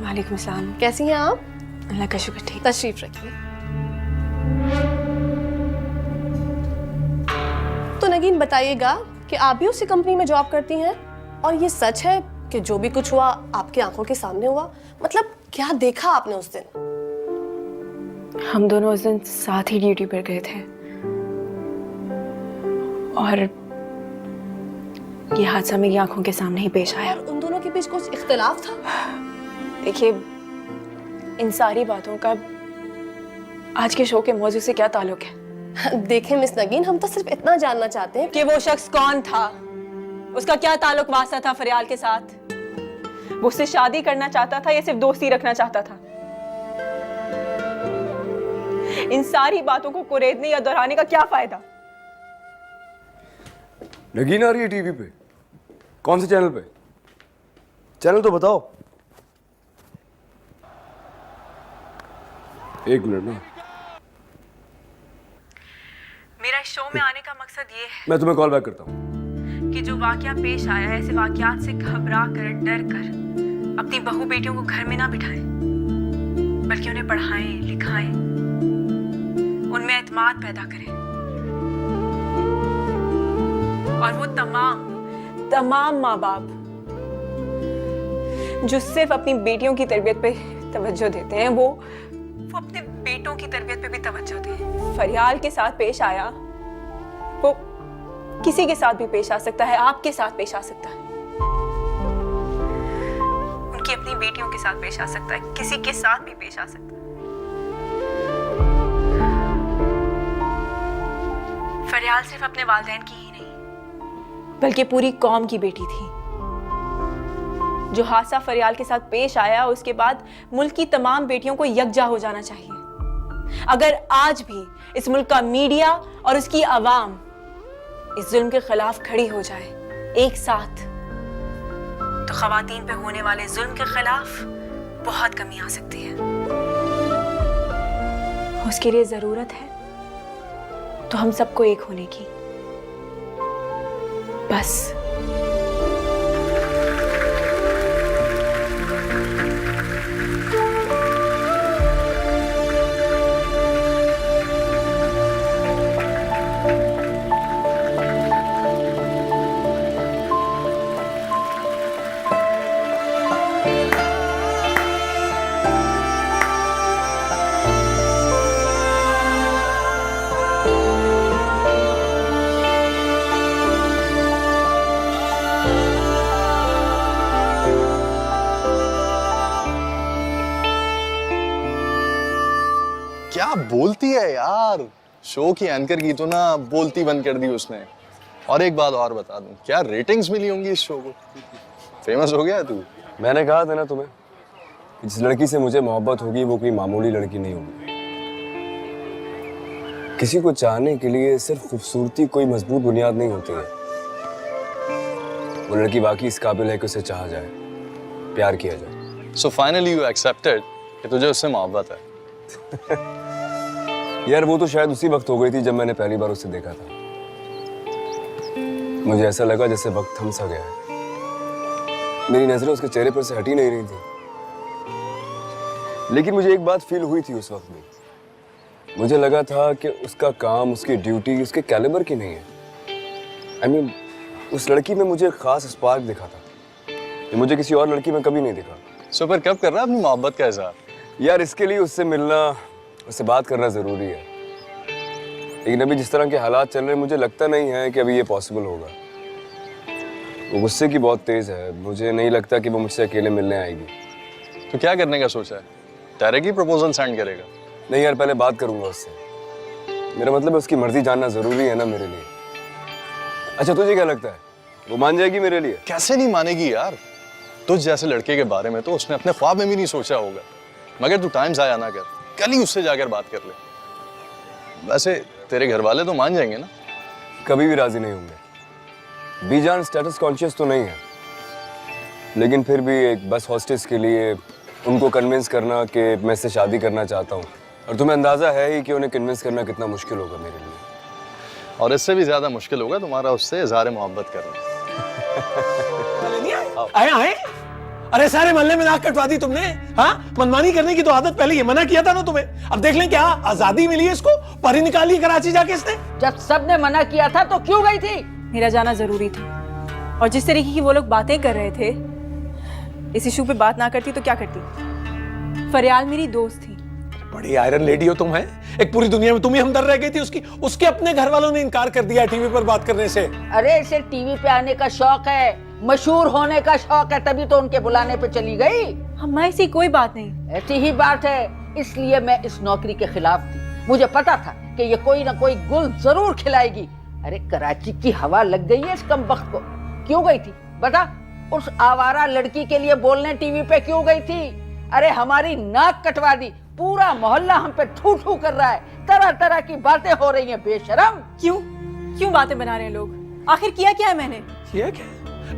वालेकुम सलाम। कैसी हैं आप? अल्लाह का शुक्र ठीक। तशरीफ रखिए। तो नगीन बताइएगा कि आप भी उसी कंपनी में जॉब करती हैं और ये सच है कि जो भी कुछ हुआ आपकी आंखों के सामने हुआ? मतलब क्या देखा आपने उस दिन? हम दोनों उस दिन साथ ही ड्यूटी पर गए थे और ये हादसा मेरी आंखों के सामने ही पेश आया। और उन दोनों के बीच कुछ इख्तिलाफ था? देखिए, इन सारी बातों का आज के शो के मौजू से क्या ताल्लुक है? देखें मिस नगीन, हम तो सिर्फ इतना जानना चाहते हैं कि वो शख्स कौन था, उसका क्या ताल्लुक वास्ता था फरियाल के साथ, वो उससे शादी करना चाहता था या सिर्फ दोस्ती रखना चाहता था। इन सारी बातों को कुरेदने या दोहराने का क्या फायदा? नगीन आ रही है टीवी पे। कौन से चैनल पे? चैनल तो बताओ। एक मिनट ना, मेरा इस शो में आने का मकसद ये है मैं तुम्हें कॉल बैक करता हूँ। कि जो वाकया पेश आया है, ऐसे वाकयात से घबरा कर, डर कर अपनी बहू बेटियों को घर में ना बिठाएं, बल्कि उन्हें पढ़ाएं, लिखाएं, उनमें एतमाद पैदा करें और वो तमाम माँ बाप जो सिर्फ अपनी बेटियों की तरबियत पे तवज्जो देते हैं, वो अपने बेटों की तरबियत पे भी तवज्जो दें। फरियाल के साथ पेश आया, वो किसी के साथ भी पेश आ सकता है, आपके साथ पेश आ सकता है, उनकी अपनी बेटियों के साथ पेश आ सकता है, किसी के साथ भी पेश आ सकता है। फरियाल सिर्फ अपने वालिदैन की ही नहीं, बल्कि पूरी कौम की बेटी थी। जो हादसा फरियाल के साथ पेश आया, उसके बाद मुल्क की तमाम बेटियों को यकजा हो जाना चाहिए। अगर आज भी इस मुल्क का मीडिया और उसकी आवाम इस जुल्म के खिलाफ खड़ी हो जाए एक साथ, तो खवातीन पे होने वाले जुल्म के खिलाफ बहुत कमी आ सकती है। उसके लिए जरूरत है तो हम सबको एक होने की, बस। क्या बोलती है यार, शो की एंकर की तो ना बोलती बंद कर दी उसने। और एक बात और बता दूं, क्या रेटिंग्स मिली होंगी इस शो को? फेमस हो गया तू। मैंने कहा था ना तुम्हें कि जिस लड़की से मुझे मोहब्बत होगी वो कोई मामूली लड़की नहीं होगी। किसी को चाहने के लिए सिर्फ खूबसूरती कोई मजबूत बुनियाद नहीं होती है। वो लड़की वाकई इस काबिल है कि उसे चाहा जाए, प्यार किया जाए। सो फाइनली यू एक्सेप्टेड कि तुझे उससे मोहब्बत है। यार वो तो शायद उसी वक्त हो गई थी जब मैंने पहली बार उसे देखा था। मुझे ऐसा लगा जैसे वक्त थम सा गया है। मेरी नजरें उसके चेहरे पर से हटी नहीं रही थी। लेकिन मुझे एक बात फील हुई थी उस वक्त भी। मुझे लगा था कि उसका काम, उसकी ड्यूटी उसके कैलिबर की नहीं है। I mean, उस लड़की में मुझे खास स्पार्क दिखा था कि मुझे किसी और लड़की में कभी नहीं दिखा। सो फिर कब कर रहा है अपनी मोहब्बत का इजहार? यार इसके लिए उससे मिलना, उससे बात करना जरूरी है। लेकिन अभी जिस तरह के हालात चल रहे हैं, मुझे लगता नहीं है कि अभी ये पॉसिबल होगा। वो गुस्से की बहुत तेज है। मुझे नहीं लगता कि वो मुझसे अकेले मिलने आएगी। तो क्या करने का सोचा है? डायरेक्ट ही प्रपोजल सेंड करेगा? नहीं यार, पहले बात करूंगा उससे। मेरा मतलब है उसकी मर्जी जानना जरूरी है ना मेरे लिए। अच्छा तुझे क्या लगता है, वो मान जाएगी मेरे लिए? कैसे नहीं मानेगी यार, तुझ जैसे लड़के के बारे में तो उसने अपने ख्वाब में भी नहीं सोचा होगा। मगर तू टाइम जाया ना कर, कल ही उससे जाकर बात कर ले। वैसे तेरे घर वाले तो मान जाएंगे ना? कभी भी राजी नहीं होंगे। बीजान स्टेटस कॉन्शियस तो नहीं है, लेकिन फिर भी एक बस हॉस्टेस के लिए उनको कन्विंस करना कि मैं इससे शादी करना चाहता हूँ, और तुम्हें अंदाजा है ही कि उन्हें कन्विंस करना कितना मुश्किल होगा मेरे लिए। और इससे भी ज्यादा मुश्किल होगा तुम्हारा उससे इज़हार मोहब्बत करना। आए आए, अरे सारे मोहल्ले में नाक कटवा दी तुमने। हाँ, मनमानी करने की तो आदत पहले ही मना किया था ना तुम्हें। अब देख लें क्या आजादी मिली है इसको, परी निकाली कराची जाके इसने। जब सबने मना किया था तो क्यों गई थी? मेरा जाना जरूरी था, और जिस तरीके की वो लोग बातें कर रहे थे, इस इशू पे बात ना करती तो क्या करती। फरियाल मेरी दोस्त थी। बड़ी आयरन लेडी हो तुम, है। एक पूरी दुनिया में तुम ही हमदर्द रह गई थी उसकी। उसके अपने घर वालों ने इनकार कर दिया टीवी पर बात करने से। अरे इसे टीवी पे आने का शौक है, मशहूर होने का शौक है, तभी तो उनके बुलाने पे चली गई। हमारी ऐसी कोई बात नहीं। ऐसी ही बात है, इसलिए मैं इस नौकरी के खिलाफ थी। मुझे पता था कि ये कोई ना कोई गुल जरूर खिलाएगी। अरे कराची की हवा लग गई है इस कमबख्त को। क्यों गई थी बता? उस आवारा लड़की के लिए बोलने टीवी पे क्यों गई थी? अरे हमारी नाक कटवा दी, पूरा मोहल्ला हम पे थू थू कर रहा है, तरह तरह की बातें हो रही हैं बेशरम। क्यों बातें बना रहे हैं लोग? आखिर किया क्या है मैंने? किया क्या?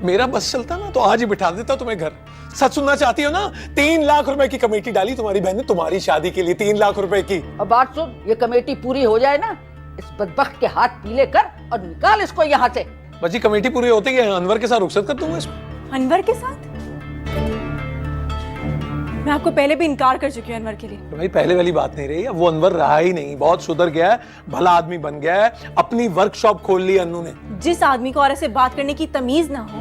मेरा बस चलता ना तो आज ही बिठा देता तुम्हें घर। सच सुनना चाहती हो ना? 3 लाख रुपए की कमेटी डाली तुम्हारी बहन ने तुम्हारी शादी के लिए, 3 लाख रुपए की। अब बात सुन, ये कमेटी पूरी हो जाए ना, इस बदबख्त के हाथ पीले कर और निकाल इसको यहाँ से। बच्ची कमेटी पूरी होती है, अनवर के साथ रुखसत कर दूंगा इसको। अनवर के साथ? मैं आपको पहले भी इनकार कर चुकी हूँ अनवर के लिए। तो भाई पहले वाली बात नहीं रही। अब वो अनवर रहा ही नहीं, बहुत सुधर गया है, भला आदमी बन गया है। अपनी वर्कशॉप खोल ली अन्नू ने। जिस आदमी को औरत से बात करने की तमीज ना हो,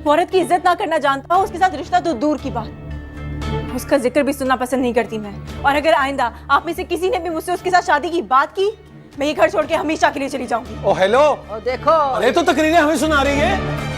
वो औरत की इज्जत ना करना जानता हो, उसके साथ रिश्ता तो दूर की बात, उसका जिक्र भी सुनना पसंद नहीं करती मैं। और अगर आइंदा आप में से किसी ने भी मुझसे उसके साथ शादी की बात की, मैं ये घर छोड़ के हमेशा के लिए चली जाऊंगी। ओ हेलो, और देखो, अरे तो तकरीरें हमें सुना रही है।